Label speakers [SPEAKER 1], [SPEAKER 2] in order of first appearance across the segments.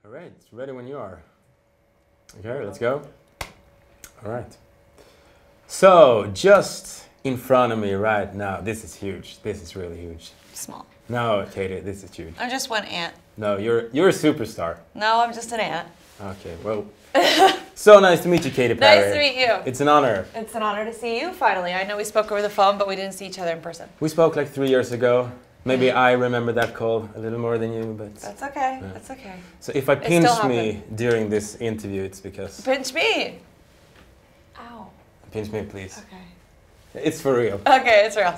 [SPEAKER 1] All right, it's ready when you are. Okay, let's go. All right. So, just in front of me right now, this is huge. This is really huge.
[SPEAKER 2] Small.
[SPEAKER 1] No, Katie, this is huge.
[SPEAKER 2] I'm just one ant.
[SPEAKER 1] No, you're a superstar.
[SPEAKER 2] No, I'm just an ant.
[SPEAKER 1] Okay, well, so nice to meet you, Katy Perry.
[SPEAKER 2] Nice to meet you.
[SPEAKER 1] It's an honor.
[SPEAKER 2] It's an honor to see you finally. I know we spoke over the phone, but we didn't see each other in person.
[SPEAKER 1] We spoke like 3 years ago. Maybe I remember that call a little more than you, but...
[SPEAKER 2] That's okay.
[SPEAKER 1] Yeah.
[SPEAKER 2] That's okay.
[SPEAKER 1] So if I pinch me during this interview, it's because...
[SPEAKER 2] Pinch me! Ow.
[SPEAKER 1] Pinch me, please.
[SPEAKER 2] Okay.
[SPEAKER 1] It's for real.
[SPEAKER 2] Okay, it's real.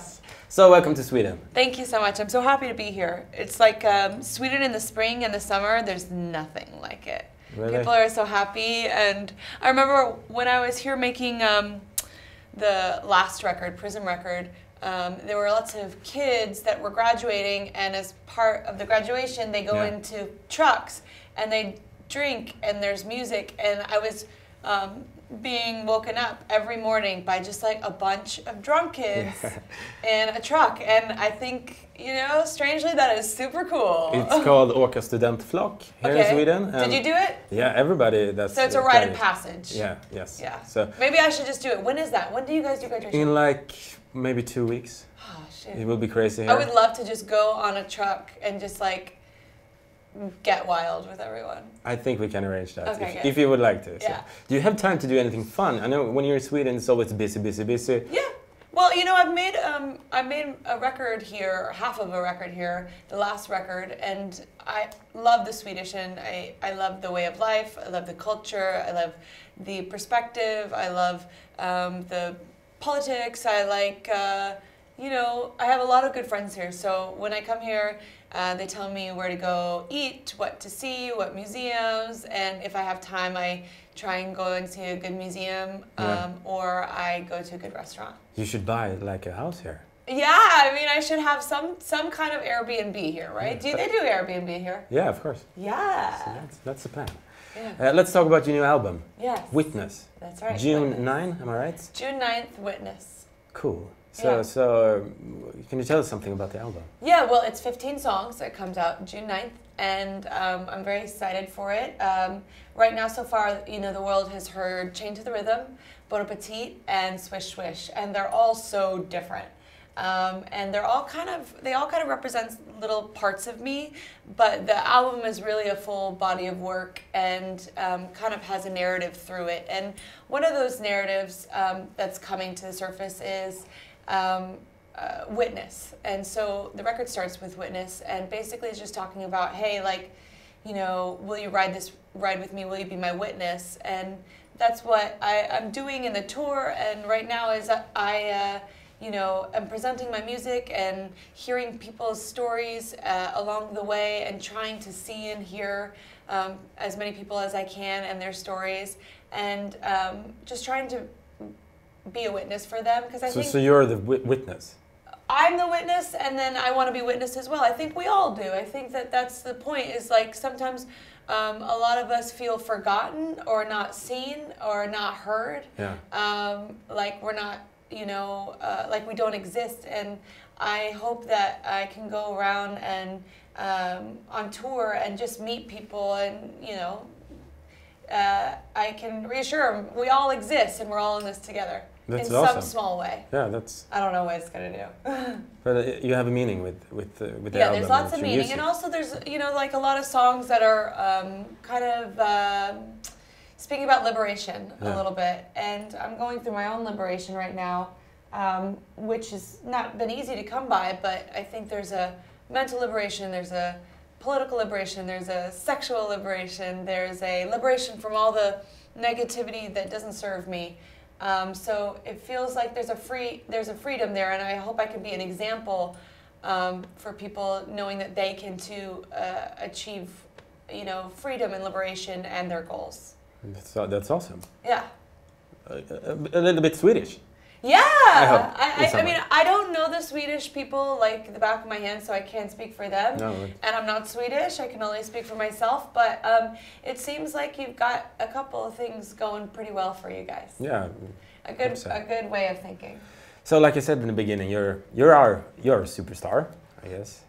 [SPEAKER 1] So welcome to Sweden.
[SPEAKER 2] Thank you so much. I'm so happy to be here. It's like Sweden in the spring and the summer, there's nothing like it.
[SPEAKER 1] Really?
[SPEAKER 2] People are so happy, and I remember when I was here making the last record, Prism record, there were lots of kids that were graduating, and as part of the graduation, they go into trucks and they drink, and there's music, and I was being woken up every morning by just like a bunch of drunk kids in a truck, and I think, you know, strangely, that is super cool.
[SPEAKER 1] It's called Åka Studentflock here in Sweden.
[SPEAKER 2] Did you do it?
[SPEAKER 1] Yeah, everybody. That's
[SPEAKER 2] so it's a rite of passage.
[SPEAKER 1] Yeah. Yes.
[SPEAKER 2] Yeah.
[SPEAKER 1] So
[SPEAKER 2] maybe I should just do it. When is that? When do you guys do graduation?
[SPEAKER 1] in like maybe 2 weeks.
[SPEAKER 2] Oh shit!
[SPEAKER 1] It will be crazy here.
[SPEAKER 2] I would love to just go on a truck and just like get wild with everyone.
[SPEAKER 1] I think we can arrange that
[SPEAKER 2] Okay,
[SPEAKER 1] if you would like to.
[SPEAKER 2] Yeah.
[SPEAKER 1] So. Do you have time to do anything fun? I know when you're in Sweden, it's always busy.
[SPEAKER 2] Yeah. Well, you know, I made a record here, half of a record here, the last record, and I love the Swedish, and I love the way of life, I love the culture, I love the perspective, I love the politics, I like, you know, I have a lot of good friends here, so when I come here, they tell me where to go eat, what to see, what museums, and if I have time, I try and go and see a good museum, or I go to a good restaurant.
[SPEAKER 1] You should buy like a house here.
[SPEAKER 2] Yeah, I mean, I should have some kind of Airbnb here, right? Do they do Airbnb here?
[SPEAKER 1] Yeah, of course.
[SPEAKER 2] Yeah.
[SPEAKER 1] So that's the plan.
[SPEAKER 2] Yeah.
[SPEAKER 1] Let's talk about your new album.
[SPEAKER 2] Yes.
[SPEAKER 1] Witness.
[SPEAKER 2] That's right.
[SPEAKER 1] June 9, am I right?
[SPEAKER 2] June 9th, Witness.
[SPEAKER 1] Cool. So can you tell us something about the album?
[SPEAKER 2] Yeah, well, it's 15 songs. It comes out June 9th, and I'm very excited for it. Right now, so far, you know, the world has heard Chained to the Rhythm, Bon Appetit, and Swish Swish, and they're all so different. And they all kind of represent little parts of me, but the album is really a full body of work and kind of has a narrative through it. And one of those narratives that's coming to the surface is witness. And so the record starts with witness, and basically it's just talking about, hey, like, you know, will you ride with me? Will you be my witness? And that's what I'm doing in the tour. And right now is you know, I'm presenting my music and hearing people's stories along the way, and trying to see and hear as many people as I can and their stories, and just trying to be a witness for them, because I think...
[SPEAKER 1] So you're the witness?
[SPEAKER 2] I'm the witness, and then I want to be witnessed as well. I think we all do. I think that's the point, is like sometimes a lot of us feel forgotten or not seen or not heard.
[SPEAKER 1] Yeah.
[SPEAKER 2] Like we're not, you know, like we don't exist. And I hope that I can go around and on tour and just meet people, and, you know, I can reassure them we all exist and we're all in this together.
[SPEAKER 1] That's
[SPEAKER 2] in
[SPEAKER 1] awesome.
[SPEAKER 2] some small way.
[SPEAKER 1] Yeah, that's...
[SPEAKER 2] I don't know what it's going to do.
[SPEAKER 1] But you have a meaning with the album.
[SPEAKER 2] Yeah, there's lots of meaning.
[SPEAKER 1] Music.
[SPEAKER 2] And also there's, you know, like a lot of songs that are kind of speaking about liberation a little bit. And I'm going through my own liberation right now, which has not been easy to come by, but I think there's a mental liberation, there's a political liberation, there's a sexual liberation, there's a liberation from all the negativity that doesn't serve me. So it feels like there's a freedom there, and I hope I can be an example for people, knowing that they can too achieve, you know, freedom and liberation and their goals.
[SPEAKER 1] That's awesome.
[SPEAKER 2] Yeah.
[SPEAKER 1] A little bit Swedish.
[SPEAKER 2] Yeah,
[SPEAKER 1] I
[SPEAKER 2] mean, I don't know the Swedish people like the back of my hand, so I can't speak for them.
[SPEAKER 1] No.
[SPEAKER 2] And I'm not Swedish, I can only speak for myself, but it seems like you've got a couple of things going pretty well for you guys.
[SPEAKER 1] Yeah.
[SPEAKER 2] A good way of thinking.
[SPEAKER 1] So like I said in the beginning, you're a superstar, I guess.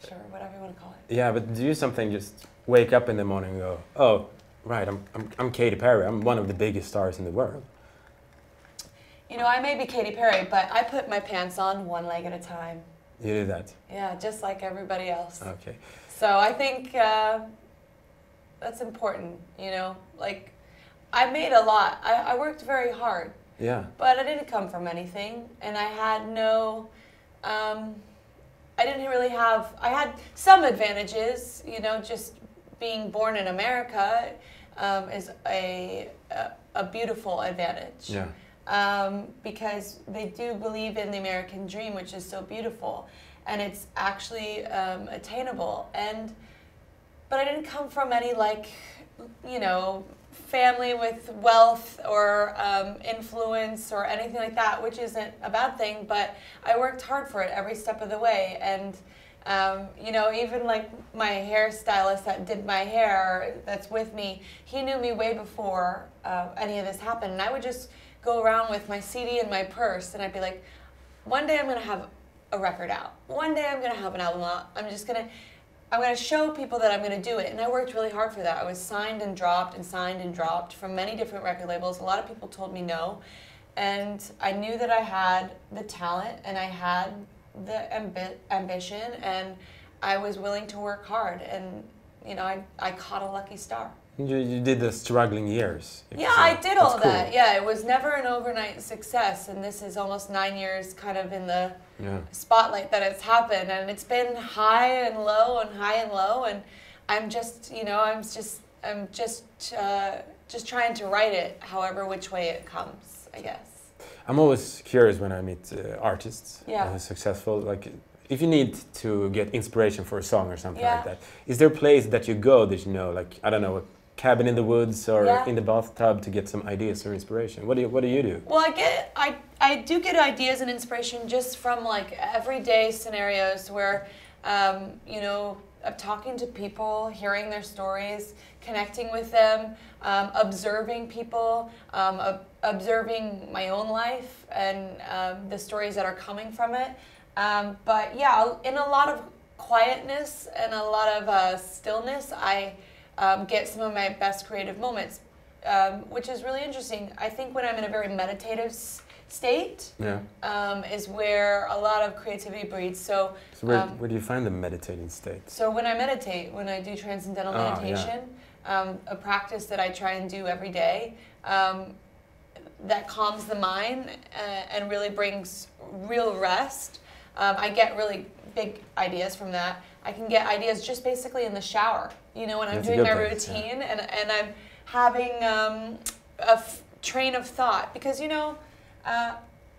[SPEAKER 2] Sure, whatever you want to call it.
[SPEAKER 1] Yeah, but do you something just wake up in the morning and go, oh, right, I'm Katy Perry. I'm one of the biggest stars in the world.
[SPEAKER 2] You know, I may be Katy Perry, but I put my pants on one leg at a time.
[SPEAKER 1] You do that?
[SPEAKER 2] Yeah, just like everybody else.
[SPEAKER 1] Okay.
[SPEAKER 2] So I think that's important, you know. Like, I made a lot. I worked very hard.
[SPEAKER 1] Yeah.
[SPEAKER 2] But I didn't come from anything, and I had no... I didn't really have... I had some advantages, you know, just being born in America is a beautiful advantage.
[SPEAKER 1] Yeah.
[SPEAKER 2] Because they do believe in the American dream, which is so beautiful, and it's actually attainable. But I didn't come from any, like, you know, family with wealth or influence or anything like that, which isn't a bad thing, but I worked hard for it every step of the way. And you know, even like my hairstylist that did my hair, that's with me, he knew me way before any of this happened. And I would just go around with my CD in my purse, and I'd be like, one day I'm going to have a record out. One day I'm going to have an album out. I'm going to show people that I'm going to do it. And I worked really hard for that. I was signed and dropped from many different record labels. A lot of people told me no. And I knew that I had the talent and I had the ambition, and I was willing to work hard. And, you know, I caught a lucky star.
[SPEAKER 1] You did the struggling years.
[SPEAKER 2] Yeah, I did all
[SPEAKER 1] cool.
[SPEAKER 2] that. Yeah, it was never an overnight success, and this is almost 9 years kind of in the spotlight that it's happened, and it's been high and low and high and low, and I'm just, you know, I'm just trying to write it however which way it comes, I guess.
[SPEAKER 1] I'm always curious when I meet artists who
[SPEAKER 2] Yeah.
[SPEAKER 1] are successful, like if you need to get inspiration for a song or something
[SPEAKER 2] Yeah.
[SPEAKER 1] like that, is there a place that you go that you know, like, I don't know, a cabin in the woods or in the bathtub to get some ideas or inspiration? What do you do?
[SPEAKER 2] Well, I do get ideas and inspiration just from like everyday scenarios where, you know, I'm talking to people, hearing their stories, connecting with them, observing people, observing my own life and the stories that are coming from it. But yeah, in a lot of quietness and a lot of stillness, I get some of my best creative moments, which is really interesting. I think when I'm in a very meditative state is where a lot of creativity breeds. So
[SPEAKER 1] where do you find the meditating state?
[SPEAKER 2] So when I meditate, when I do transcendental meditation, a practice that I try and do every day, that calms the mind and really brings real rest. I get really big ideas from that. I can get ideas just basically in the shower. You know, when I'm doing my routine and I'm having a train of thought. Because, you know,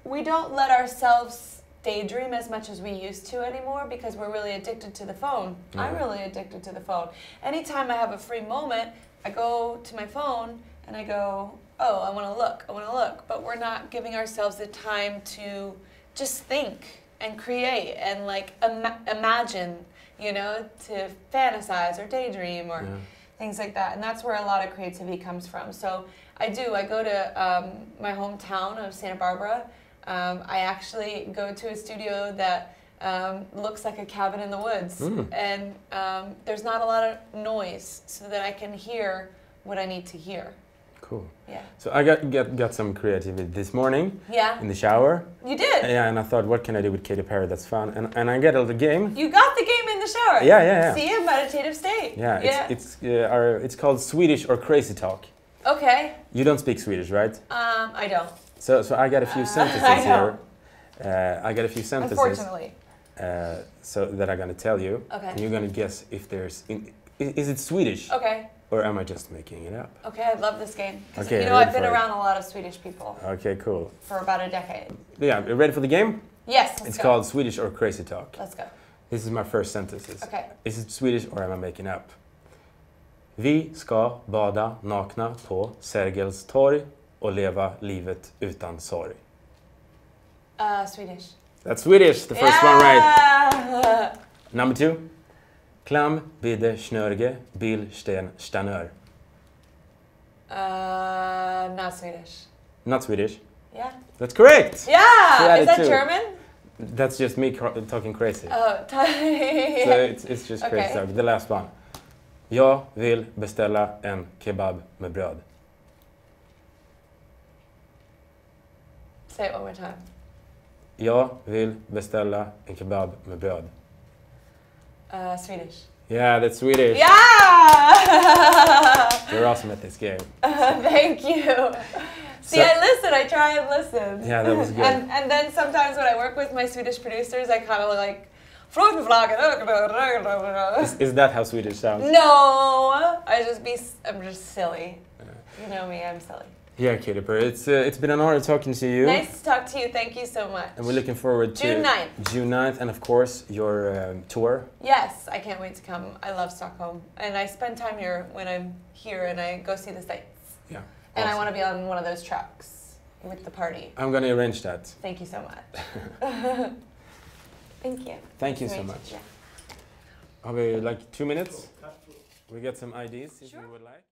[SPEAKER 2] we don't let ourselves daydream as much as we used to anymore because we're really addicted to the phone. Yeah. I'm really addicted to the phone. Anytime I have a free moment, I go to my phone and I go, oh, I want to look. But we're not giving ourselves the time to just think and create and like imagine, you know, to fantasize or daydream or things like that. And that's where a lot of creativity comes from. So I go to my hometown of Santa Barbara. I actually go to a studio that looks like a cabin in the woods. And there's not a lot of noise so that I can hear what I need to hear.
[SPEAKER 1] Cool.
[SPEAKER 2] Yeah.
[SPEAKER 1] So I got some creativity this morning.
[SPEAKER 2] Yeah.
[SPEAKER 1] In the shower.
[SPEAKER 2] You did?
[SPEAKER 1] Yeah, and I thought, what can I do with Katy Perry that's fun? And I get a little game.
[SPEAKER 2] You got the game in the shower?
[SPEAKER 1] Yeah.
[SPEAKER 2] See, a meditative state.
[SPEAKER 1] Yeah, it's called Swedish or Crazy Talk.
[SPEAKER 2] Okay.
[SPEAKER 1] You don't speak Swedish, right?
[SPEAKER 2] I don't.
[SPEAKER 1] So I got a few sentences here. I got a few sentences.
[SPEAKER 2] Unfortunately.
[SPEAKER 1] So that I'm gonna tell you.
[SPEAKER 2] Okay.
[SPEAKER 1] And you're gonna guess if there's is it Swedish?
[SPEAKER 2] Okay.
[SPEAKER 1] Or am I just making it up?
[SPEAKER 2] Okay, I love this game.
[SPEAKER 1] Okay,
[SPEAKER 2] you know, I've been around a lot of Swedish people.
[SPEAKER 1] Okay, cool.
[SPEAKER 2] For about a decade.
[SPEAKER 1] Yeah, you ready for the game?
[SPEAKER 2] Yes, let's go.
[SPEAKER 1] It's called Swedish or Crazy Talk.
[SPEAKER 2] Let's go.
[SPEAKER 1] This is my first sentences.
[SPEAKER 2] Okay.
[SPEAKER 1] Is it Swedish or am I making up? Vi ska bada nakna på Sergels torg och leva livet utan sorg.
[SPEAKER 2] Swedish.
[SPEAKER 1] That's Swedish, the first one right. Number 2. Klam bide snörge bil sten stanör.
[SPEAKER 2] Not Swedish.
[SPEAKER 1] Not Swedish.
[SPEAKER 2] Yeah.
[SPEAKER 1] That's correct.
[SPEAKER 2] Yeah. Is that
[SPEAKER 1] too.
[SPEAKER 2] German?
[SPEAKER 1] That's just me talking crazy.
[SPEAKER 2] Oh,
[SPEAKER 1] So it's just crazy
[SPEAKER 2] Okay.
[SPEAKER 1] talk. The last one. Jag vill beställa en kebab med bröd.
[SPEAKER 2] Say it one more time.
[SPEAKER 1] Jag vill beställa en kebab med bröd.
[SPEAKER 2] Swedish.
[SPEAKER 1] Yeah, that's Swedish.
[SPEAKER 2] Yeah!
[SPEAKER 1] You're awesome at this game.
[SPEAKER 2] Thank you. See,
[SPEAKER 1] So-
[SPEAKER 2] I listen. I try and listen.
[SPEAKER 1] Yeah, that was good.
[SPEAKER 2] And then sometimes when I work with my Swedish producers, I kind of like.
[SPEAKER 1] Is that how Swedish sounds?
[SPEAKER 2] No, I'm just silly. You know me, I'm silly.
[SPEAKER 1] Yeah, Katy Perry, it's been an honor talking to you.
[SPEAKER 2] Nice to talk to you. Thank you so much.
[SPEAKER 1] And we're looking forward to
[SPEAKER 2] June 9th.
[SPEAKER 1] June 9th, and of course your tour.
[SPEAKER 2] Yes, I can't wait to come. I love Stockholm, and I spend time here when I'm here, and I go see the sights.
[SPEAKER 1] Yeah.
[SPEAKER 2] And I
[SPEAKER 1] awesome.
[SPEAKER 2] want to be on one of those trucks with the party.
[SPEAKER 1] I'm gonna arrange that.
[SPEAKER 2] Thank you so much. Thank you.
[SPEAKER 1] Thank you
[SPEAKER 2] Nice
[SPEAKER 1] so
[SPEAKER 2] to meet
[SPEAKER 1] much.
[SPEAKER 2] Yeah.
[SPEAKER 1] Have we like 2 minutes? We get some IDs if you would like.